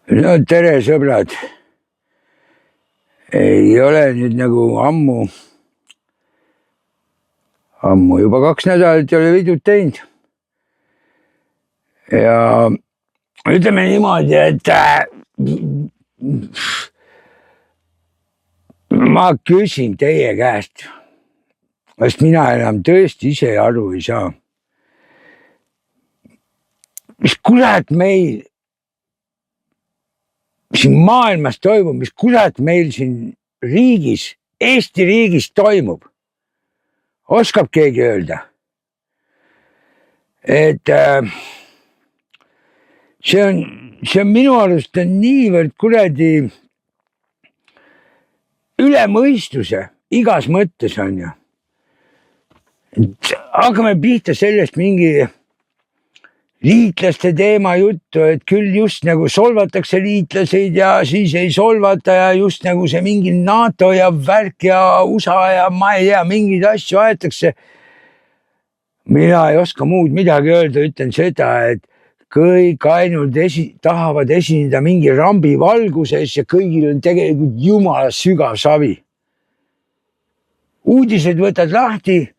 No tere, sõbrad. Ei ole nüüd nagu ammu juba 2 nädalat ei ole videot teinud. Ja ütleme niimoodi, et ma küsin teie käest, sest mina enam tõesti ise aru ei saa. Mis kurat meil siin maailmas toimub, mis kurat meil siin riigis, Eesti riigis toimub? Oskab keegi öelda? Et see on minu arust on niivõrd kuradi üle mõistuse igas mõttes on ju. Hakkame pihta sellest mingi liitlaste teema juttu, et küll just nagu solvatakse liitlaseid ja siis ei solvata ja just nagu see mingi NATO ja värk ja USA ja ma ei tea, mingeid asju aetakse. Mina ei oska muud midagi öelda, ütlen seda, et kõik ainult tahavad esineda mingi rambi valguses ja kõigil on tegelikult jumala sügav savi. Uudised võtad lahti,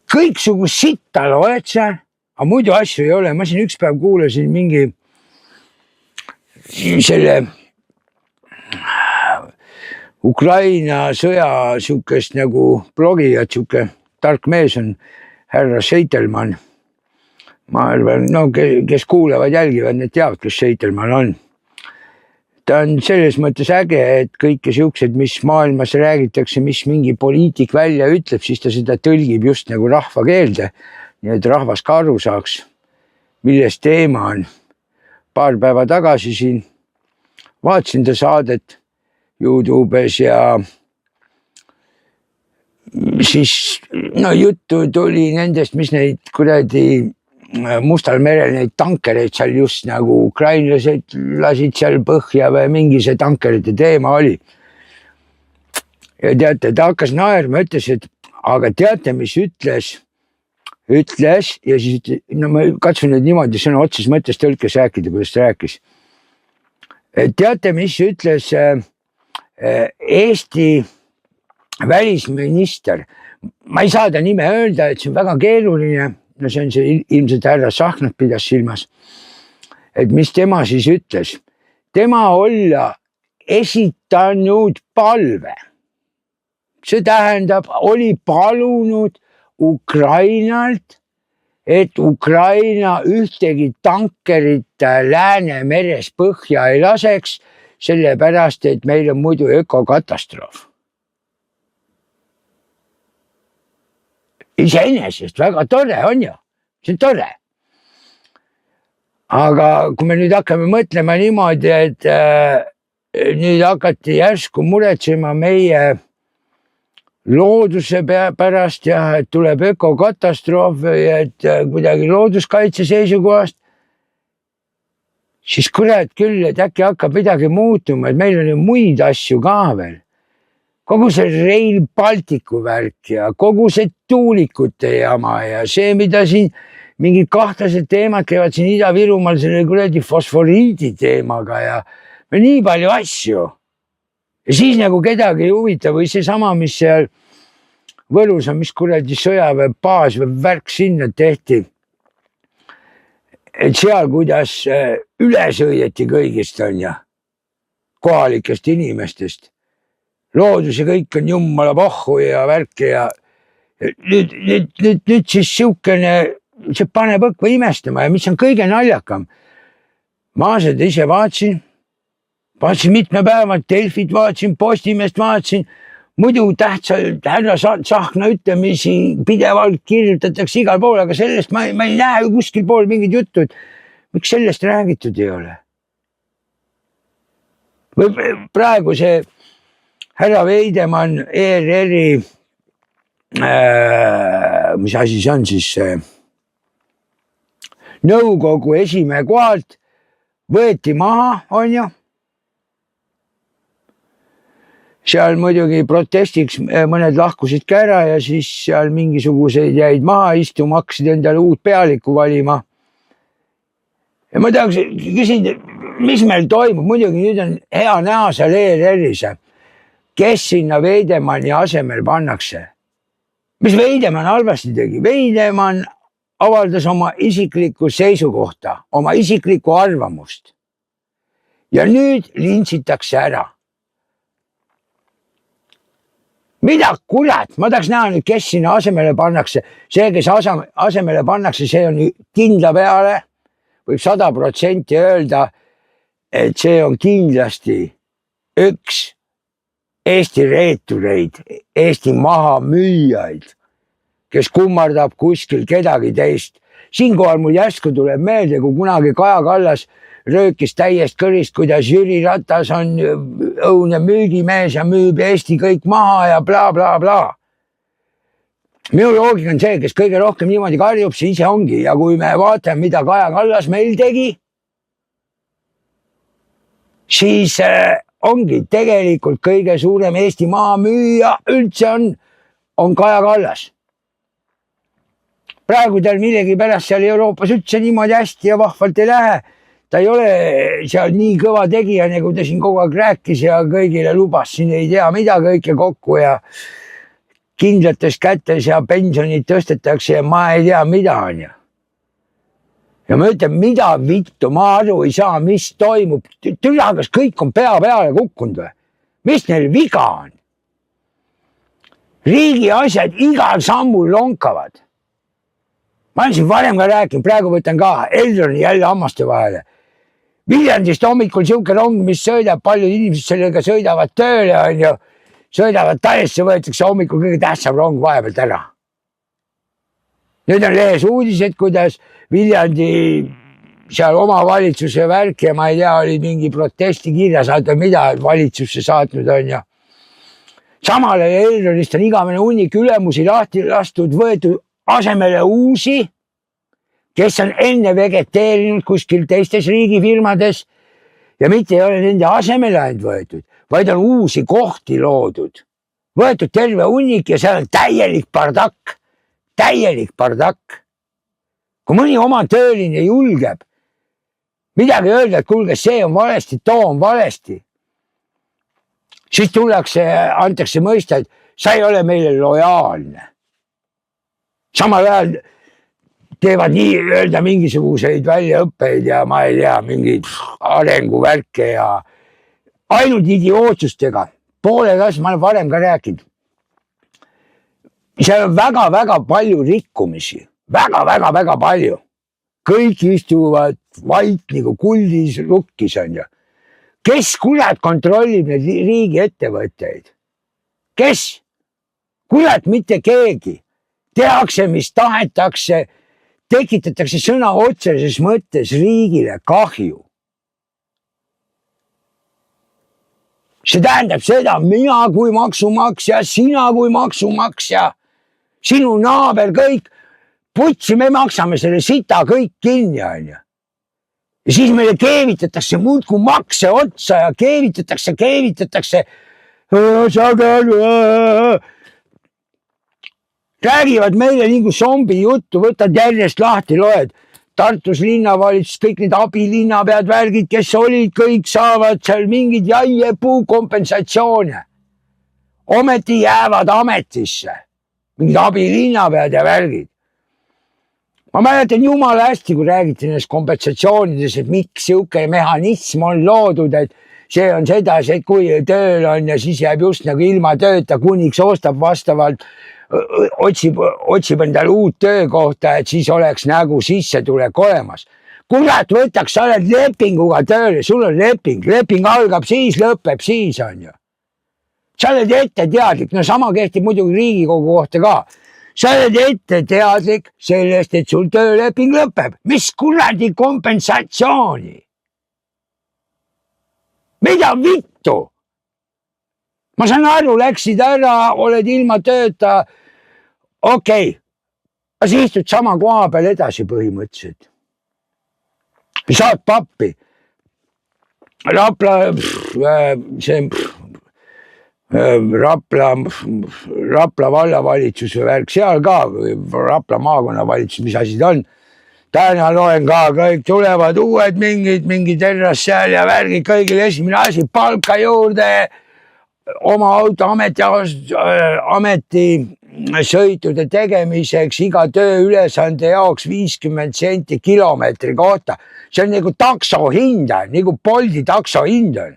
kõiksugu sitta loed sa, aga muidu asju ei ole. Ma siin üks päev kuulasin mingi selle Ukraina sõja sihukest nagu blogijat, sihuke tark mees on härra Seitelmann. Ma arvan, no kes kuulevad, jälgivad, need teavad, kes Seitelmann on. Ta on selles mõttes äge, et kõike sihukesed, mis maailmas räägitakse, mis mingi poliitik välja ütleb, siis ta seda tõlgib just nagu rahva keelde. Nii et rahvas ka aru saaks, milles teema on. Paar päeva tagasi siin vaatasin ta saadet YouTube'is ja siis juttu tuli nendest, mis neid kuradi Mustal merel neid tankereid seal just nagu ukrainlased lasid seal põhja või mingi see tankerite teema oli. Ja teate, ta hakkas naerma, ütles, et aga teate, mis ütles ja siis no ma katsun nüüd niimoodi sõna otses mõttes tõlkes rääkida, kuidas ta rääkis. Teate, mis ütles Eesti välisminister? Ma ei saa ta nime öelda, et see on väga keeruline. No see on see ilmselt härra Sahnat pidas silmas. Et mis tema siis ütles? Tema olla esitanud palve. See tähendab, oli palunud Ukrainalt, et Ukraina ühtegi tankerit Läänemeres põhja ei laseks, sellepärast, et meil on muidu ökokatastroof. Iseenesest väga tore on ju, see on tore. Aga kui me nüüd hakkame mõtlema niimoodi, et nüüd hakati järsku muretsema meie looduse pärast ja et tuleb ökokatastroof või et kuidagi looduskaitse seisukohast, siis kurat küll, et äkki hakkab midagi muutuma, et meil on ju muid asju ka veel. Kogu see Rail Balticu värk ja kogu see tuulikute jama ja see, mida siin mingi kahtlased teemad käivad siin Ida-Virumaal selle kuradi fosforiidi teemaga ja nii palju asju. Ja siis nagu kedagi ei huvita või see sama, mis seal Võrus on, mis kuradi sõjaväe baas või värk sinna tehti. Et seal kuidas üle sõieti kõigist on ja kohalikest inimestest. Loodus ja kõik on jummala pohhu ja värki ja nüüd siis siukene, see paneb õkva imestama ja mis on kõige naljakam. Ma seda ise vaatasin mitme päeva, Delfit vaatasin, Postimeest vaatasin, muidu tähtsalt härra Tsahkna ütlemisi pidevalt kirjutatakse igal pool, aga sellest ma ei näe kuskil pool mingit juttu, et miks sellest räägitud ei ole. Või praegu see härra Veidemann ERR-i, mis asi see on siis, nõukogu esimehe kohalt võeti maha, on ju. Seal muidugi protestiks mõned lahkusid ka ära ja siis seal mingisugused jäid maha istuma, hakkasid endale uut pealikku valima. Ja ma tahaks küsida, mis meil toimub, muidugi nüüd on hea näha seal ERR-is, kes sinna Veidemanni asemel pannakse. Mis Veidemann halvasti tegi? Veidemann avaldas oma isiklikku seisukohta, oma isiklikku arvamust. Ja nüüd lintšitakse ära. Mida kurat, ma tahaks näha nüüd, kes sinna asemele pannakse. See, kes asemele pannakse, see on kindla peale. Võib 100% öelda, et see on kindlasti üks Eesti reetureid, Eesti mahamüüjaid, kes kummardab kuskil kedagi teist. Siinkohal mul järsku tuleb meelde, kui kunagi Kaja Kallas röökis täiest kõrist, kuidas Jüri Ratas on õudne müügimees ja müüb Eesti kõik maha ja bla, bla, bla. Minu loogika on see, kes kõige rohkem niimoodi karjub, see ise ongi. Ja kui me vaatame, mida Kaja Kallas meil tegi, siis ongi tegelikult kõige suurem Eesti maamüüja üldse on Kaja Kallas. Praegu tal millegi pärast seal Euroopas üldse niimoodi hästi ja vahvalt ei lähe. Ta ei ole seal nii kõva tegija, nagu ta siin kogu aeg rääkis ja kõigile lubas siin ei tea mida kõike kokku ja kindlates kätes ja pensionid tõstetakse ja ma ei tea mida on ju. Ja ma ütlen, mida vittu, ma aru ei saa, mis toimub. Türa, kas kõik on pea peale kukkunud või? Mis neil viga on? Riigi asjad igal sammul lonkavad. Ma olen siin varem ka rääkinud, praegu võtan ka Elroni jälle hammaste vahele. Viljandist hommikul siuke rong, mis sõidab, paljud inimesed sellega sõidavad tööle on ju. Sõidavad Talesse, võetakse hommikul kõige tähtsam rong vahepealt ära. Nüüd on lehes uudised, kuidas Viljandi seal omavalitsuse värk ja ma ei tea, oli mingi protesti kirja saada, mida valitsusse saatnud on ja samale Elronist on igavene hunnik ülemusi lahti lastud, võetud asemele uusi, kes on enne vegeteerinud kuskil teistes riigifirmades ja mitte ei ole nende asemele ainult võetud, vaid on uusi kohti loodud. Võetud terve hunnik ja seal on täielik bardakk. Täielik bardakk. Kui mõni oma tööline julgeb midagi öelda, et kuulge, see on valesti, too on valesti, siis tullakse, antakse mõista, et sa ei ole meile lojaalne. Samal ajal teevad nii öelda mingisuguseid väljaõppeid ja ma ei tea, mingeid arenguvärke ja ainult idiootsustega. Poolega asja, ma olen varem ka rääkinud. Seal on väga-väga palju rikkumisi. Väga-väga-väga palju. Kõik istuvad vait nagu kuldis rukkis on ju. Kes kurat kontrollib neid riigi ettevõtteid? Kes? Kurat mitte keegi. Tehakse, mis tahetakse, tekitatakse sõna otseses mõttes riigile kahju. See tähendab seda, mina kui maksumaksja, sina kui maksumaksja, sinu naaber kõik, putsi, me maksame selle sita kõik kinni, on ju. Ja siis meile keevitatakse muudku makse otsa ja keevitatakse. Räägivad meile nagu zombi juttu, võtad järjest lahti, loed. Tartus linnavalitsus, kõik need abilinnapead värgid, kes olid, kõik saavad seal mingid jaiepuu kompensatsioone. Ometi jäävad ametisse. Mingid abilinnapead ja värgid. Ma mäletan jumala hästi, kui räägiti nendest kompensatsioonides, et miks siuke mehhanism on loodud, et see on seda, see kui tööl on ja siis jääb just nagu ilma tööta, kuniks ostab vastavalt otsib endale uut töökohta, et siis oleks nagu sissetulek olemas. Kurat, võtaks, sa oled lepinguga tööle, sul on leping algab siis, lõpeb siis on ju. Sa oled ette teadlik, no sama kehtib muidugi Riigikogu kohta ka. Sa oled ette teadlik sellest, et sul tööleping lõpeb. Mis kuradi kompensatsiooni? Mida vittu? Ma saan aru, läksid ära, oled ilma tööta. Okei, sa istud sama koha peal edasi põhimõtteliselt. Saad pappi. Rapla vallavalitsuse värk seal ka, Rapla maakonnavalitsus, mis asi ta on. täna loen ka, kõik tulevad uued mingid Terras seal ja värgid, kõigil esimene asi, palka juurde, oma auto ametisõitude tegemiseks iga tööülesande jaoks 50 senti kilomeetri kohta. See on nagu takso hind, nagu Bolti takso hind on.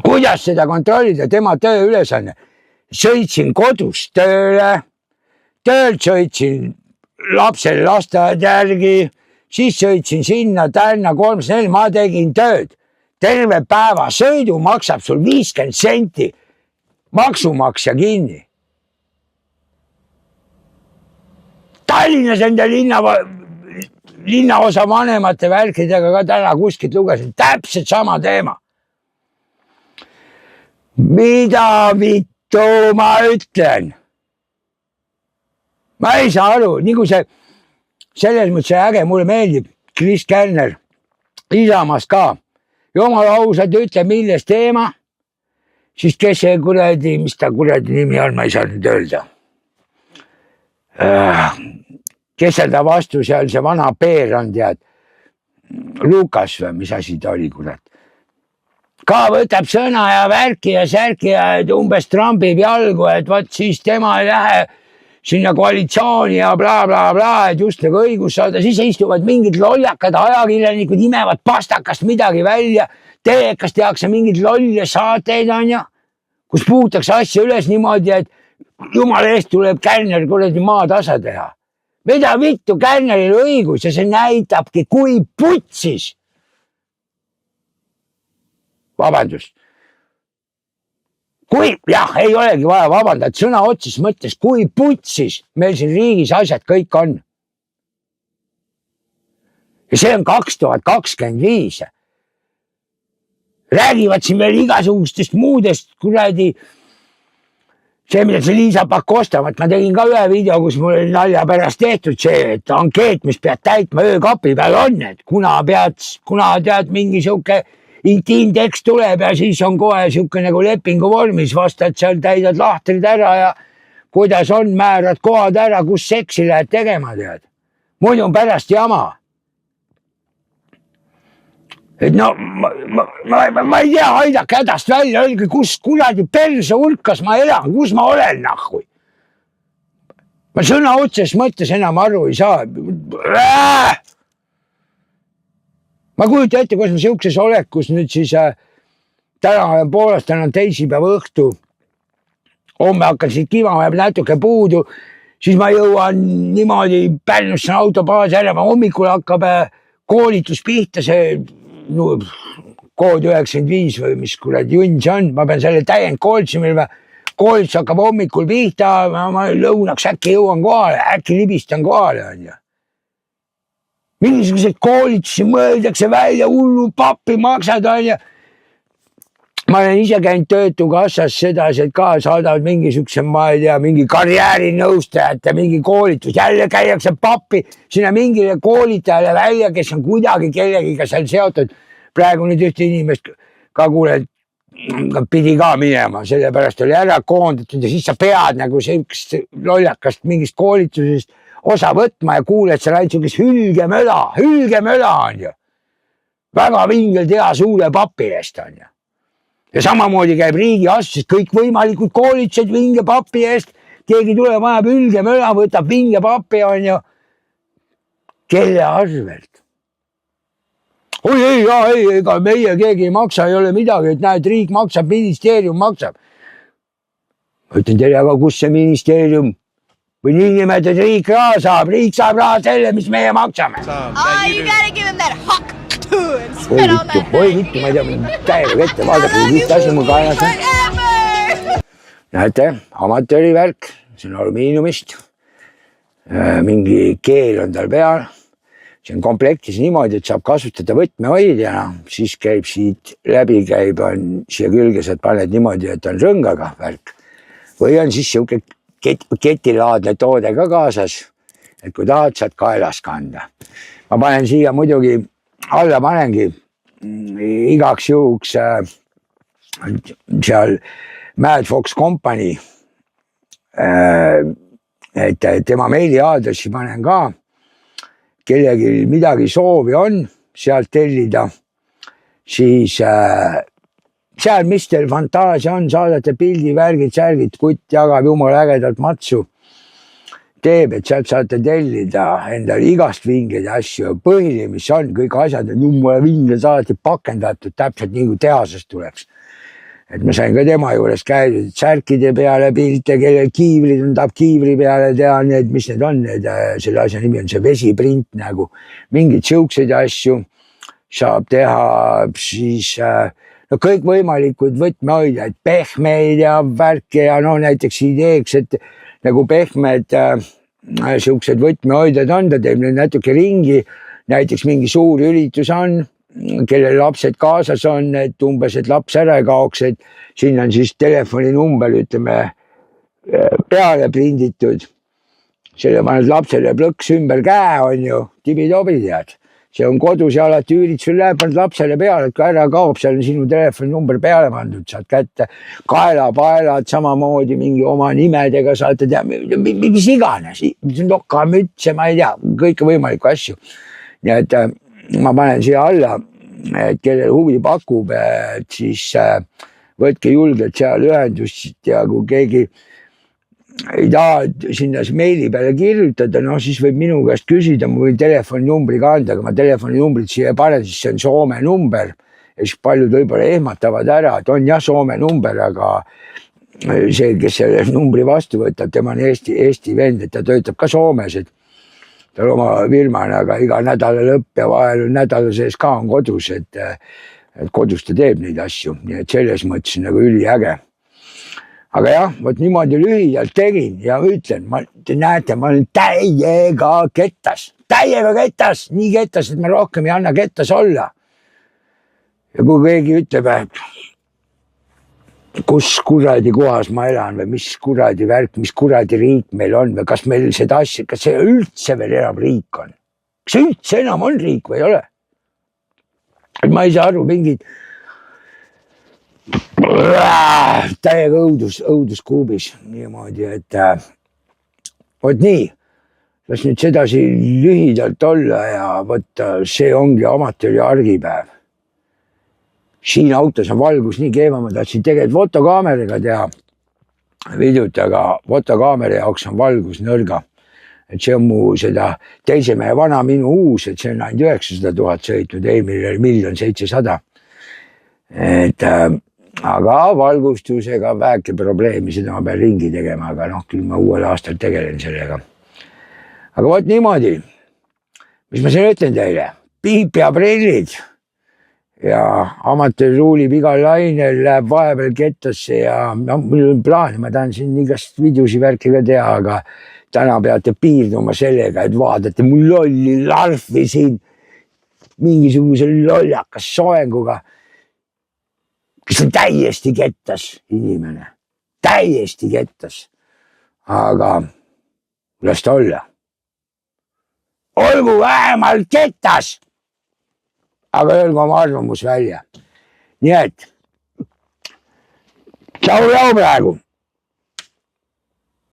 Kuidas seda kontrollida, tema tööülesanne? Sõitsin kodust tööle, töölt sõitsin lapsele lasteaed järgi, siis sõitsin sinna tänna 3-4, ma tegin tööd. Terve päeva sõidu maksab sul 50 senti maksumaksja kinni. Tallinnas enda linnaosa vanemate värkidega ka täna kuskilt lugesin. Täpselt sama teema. Mida vittu ma ütlen? Ma ei saa aru, nagu see selles mõttes äge, mulle meeldib Kris Kärner Isamaast ka. Jumala ausalt ütle, milles teema, siis kes see kuradi, mis ta kuradi nimi on, ma ei saa nüüd öelda. Kes seda vastu seal, see vana Peer on tead, Lukas või mis asi ta oli, kurat. Ka võtab sõna ja värki ja särki ja umbes trampib jalgu, et vaat siis tema ei lähe sinna koalitsiooni ja bla, et just nagu õigus saada, siis istuvad mingid loljakad ajakirjanikud, imevad pastakast midagi välja, telekas tehakse mingid lolle saateid on ja, kus puutakse asja üles niimoodi, et jumala eest tuleb Kärner kuradi maatasa teha. Mida vittu Kärneril õigus ja see näitabki, kui putsis. Vabandust. Kui, jah, ei olegi vaja vabandada, sõna otsis mõttes, kui putsis meil siin riigis asjad kõik on. Ja see on 2025. Räägivad siin veel igasugustest muudest kuradi, see, mida see Liisa Pakosta, ma tegin ka ühe video, kus mul oli nalja pärast tehtud see, et ankeet, mis pead täitma öökapi peal on, et kuna tead mingi siuke intiimtekst tuleb ja siis on kohe siuke nagu lepingu vormis, vastad seal täidad lahtrid ära ja kuidas on, määrad kohad ära, kus seksi lähed tegema tead. Muidu on pärast jama. Et no, ma ei tea, aidake hädast välja, öelge, kus kuradi perse hulkas ma elan, kus ma olen nahhui. Ma sõna otses mõttes enam aru ei saa. Ma kujuta ette, kus ma siukses olekus nüüd siis täna olen poolest, täna on teisipäeva õhtu. Homme hakkan siit kivama ja natuke puudu. Siis ma jõuan niimoodi Pärnusse autobaasi ära. Hommikul hakkab koolitus pihta, see kood 95 või mis kuradi junn see on. Ma pean selle täiend koolitsima. Koolitus hakkab hommikul pihta. Ma lõunaks äkki jõuan kohale, äkki libistan kohale on ju. Mingisugused koolitusi mõeldakse välja, hullu pappi maksad on ja ma olen ise käinud töötukassas sedasi, et ka saadavad mingisuguse, ma ei tea, mingi karjäärinõustajate, mingi koolitus, jälle käiakse pappi sinna mingile koolitajale välja, kes on kuidagi kellegiga seal seotud. Praegu nüüd ühte inimest ka kuuled, pidi ka minema, sellepärast oli ära koondatud ja siis sa pead nagu sellist loljakast mingist koolitusest osa võtma ja kuuled seal ainult sugust hülgemöla on ju. Väga vingelt hea suure papi eest on ju. Ja samamoodi käib riigi asjus, kõik võimalikud koolitused vinge papi eest. Keegi tuleb, ajab hülgemöla, võtab vinge papi on ju. Kelle arvelt? Oi, ega meie keegi ei maksa, ei ole midagi, et näed, riik maksab, ministeerium maksab. Ma ütlen teile, aga kus see ministeerium? Või niinimetatud riik raha saab selle, mis meie maksame. You gotta give him that hawk too and spit on that Oi vittu, ma ei tea, täiega ette, vaadake, mis asi mul kaenas on. Näete, amatöörivärk, see on alumiiniumist. Mingi keel on tal peal. See on komplektis niimoodi, et saab kasutada võtmehoidjana, siis käib siit läbi, on siia külge, saad paned niimoodi, et on rõngaga värk. Või on siis siuke ketilaadne toode ka kaasas, et kui tahad, saad kaelas kanda. Ma panen siia muidugi, alla panengi igaks juhuks seal Mad Fox Company et tema meiliaadressi panen ka, kellelgi midagi soovi on sealt tellida, siis seal Mr. Fantaasia on, saadate pildi, värgid, särgid, kutt jagab jumala ägedalt matsu, teeb, et sealt saate tellida endale igast vingeid asju, põhiline, mis on, kõik asjad on jumala vinged alati pakendatud täpselt nii kui tehasest tuleks. Et ma sain ka tema juures käidud, särkide peale pilte, kellel kiivrid on, tahab kiivri peale teha, need, mis need on, need, selle asja nimi on see vesiprint nagu, mingeid siukseid asju saab teha, siis no kõikvõimalikud võtmehoidjaid, pehmeid ja värke ja no näiteks ideeks, et nagu pehmed siuksed võtmehoidjad on, ta teeb nüüd natuke ringi, näiteks mingi suur üritus on, kellel lapsed kaasas on, et umbes, et laps ära kaoks, et siin on siis telefoninumber, ütleme, peale prinditud. Selle paned lapsele plõks ümber käe, on ju, tibi-tobi tead. See on kodus ja alati üritusel läheb, paned lapsele peale, et kui ära kaob, seal on sinu telefoninumber peale pandud, saad kätte kaelapaelad, samamoodi mingi oma nimedega saate teha, mis iganes, nokamütse, ma ei tea, kõike võimalikku asju. Nii et ma panen siia alla, et kellel huvi pakub, et siis võtke julgelt seal ühendust ja kui keegi ei taha sinna meili peale kirjutada, no siis võib minu käest küsida, ma võin telefoninumbri ka anda, aga ma telefoninumbrit siia panen, siis see on Soome number ja siis paljud võib-olla ehmatavad ära, et on jah Soome number, aga see, kes selle numbri vastu võtab, tema on Eesti vend, et ta töötab ka Soomes, et tal oma firmana, aga iga nädala lõpp ja vahel nädala sees ka on kodus, et kodus ta teeb neid asju, nii et selles mõttes nagu üliäge. Aga jah, võt niimoodi lühidalt tegin ja ütlen, te näete, ma olen täiega kettas, nii kettas, et ma rohkem ei anna kettas olla. Ja kui keegi ütleb, kus kuradi kohas ma elan või mis kuradi värk, mis kuradi riik meil on või kas meil seda asja, kas see üldse veel enam riik on? Kas üldse enam on riik või ei ole? Ma ei saa aru, mingid täiega õuduskuubis niimoodi, et vot nii, las nüüd sedasi lühidalt olla ja võtta, see ongi amatööri argipäev. Siin autos on valgus nii keeva, ma tahtsin tegelikult fotokaameriga teha videot, aga fotokaameri jaoks on valgus nõrga. Et see on mu seda teise mehe vana minu uus, et see on ainult 900 000 sõitnud, eelmine 1 700 000. Et aga valgustusega on väike probleemi, seda ma pean ringi tegema, aga noh, küll ma uuel aastal tegelen sellega. Aga vot niimoodi, mis ma siin ütlen teile, piip ja prillid ja amatöör ruulib igal lainel, läheb vahepeal kettasse ja no, mul on plaan, ma tahan siin igast videosi värki ka teha, aga täna peate piirduma sellega, et vaadate mul lolli larvi siin mingisuguse lollakas soenguga, kes on täiesti kettas inimene, täiesti kettas, aga las ta olla. Olgu vähemalt kettas, aga öelge oma arvamus välja. Nii et, tšau praegu.